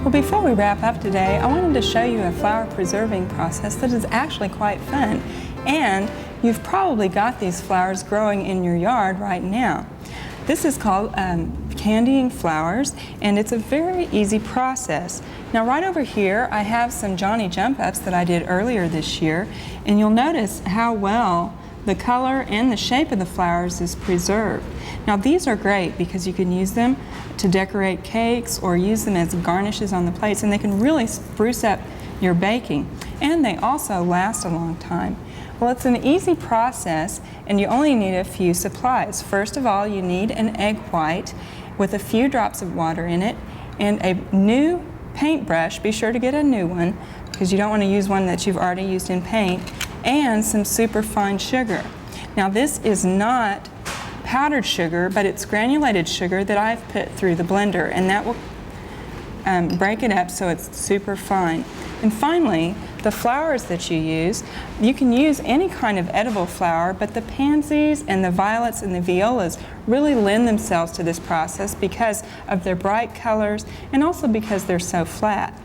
Well, before we wrap up today, I wanted to show you a flower preserving process that is actually quite fun. And you've probably got these flowers growing in your yard right now. This is called candying flowers, and it's a very easy process. Now right over here I have some Johnny Jump Ups that I did earlier this year, and you'll notice how well the color and the shape of the flowers is preserved. Now these are great because you can use them to decorate cakes or use them as garnishes on the plates, and they can really spruce up your baking. And they also last a long time. Well, it's an easy process and you only need a few supplies. First of all, you need an egg white with a few drops of water in it and a new paintbrush. Be sure to get a new one because you don't want to use one that you've already used in paint, and some super fine sugar. Now this is not powdered sugar, but it's granulated sugar that I've put through the blender, and that will break it up so it's super fine. And finally, the flowers that you use, you can use any kind of edible flower, but the pansies and the violets and the violas really lend themselves to this process because of their bright colors and also because they're so flat.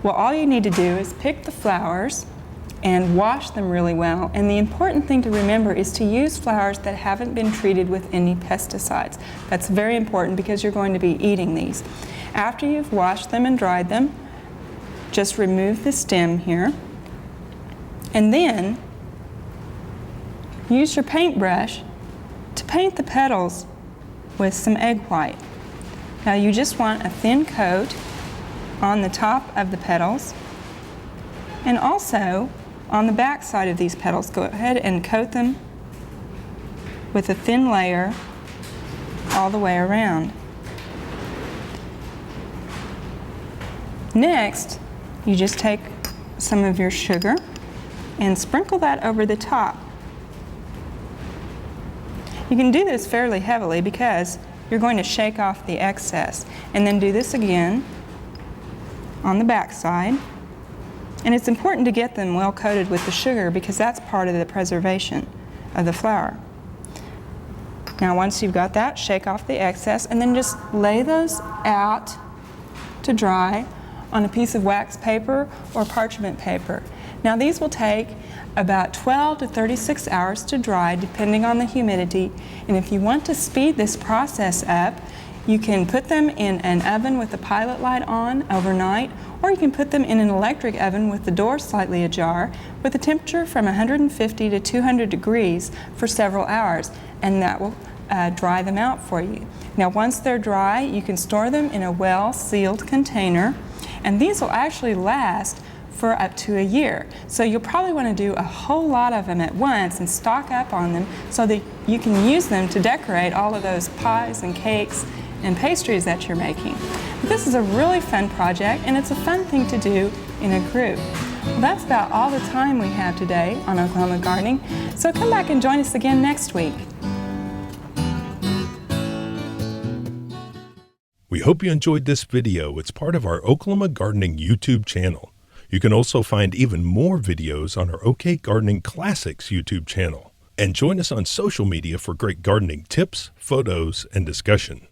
Well, all you need to do is pick the flowers and wash them really well. And the important thing to remember is to use flowers that haven't been treated with any pesticides. That's very important because you're going to be eating these. After you've washed them and dried them, just remove the stem here, and then use your paintbrush to paint the petals with some egg white. Now you just want a thin coat on the top of the petals, and also on the back side of these petals. Go ahead and coat them with a thin layer all the way around. Next, you just take some of your sugar and sprinkle that over the top. You can do this fairly heavily because you're going to shake off the excess, and then do this again on the back side. And it's important to get them well coated with the sugar because that's part of the preservation of the flower. Now once you've got that, shake off the excess and then just lay those out to dry on a piece of wax paper or parchment paper. Now these will take about 12 to 36 hours to dry depending on the humidity, and if you want to speed this process up, you can put them in an oven with the pilot light on overnight, or you can put them in an electric oven with the door slightly ajar with a temperature from 150 to 200 degrees for several hours, and that will dry them out for you. Now once they're dry, you can store them in a well-sealed container, and these will actually last for up to a year. So you'll probably want to do a whole lot of them at once and stock up on them so that you can use them to decorate all of those pies and cakes and pastries that you're making. But this is a really fun project, and it's a fun thing to do in a group. Well, that's about all the time we have today on Oklahoma Gardening, so come back and join us again next week. We hope you enjoyed this video. It's part of our Oklahoma Gardening YouTube channel. You can also find even more videos on our OK Gardening Classics YouTube channel. And join us on social media for great gardening tips, photos, and discussion.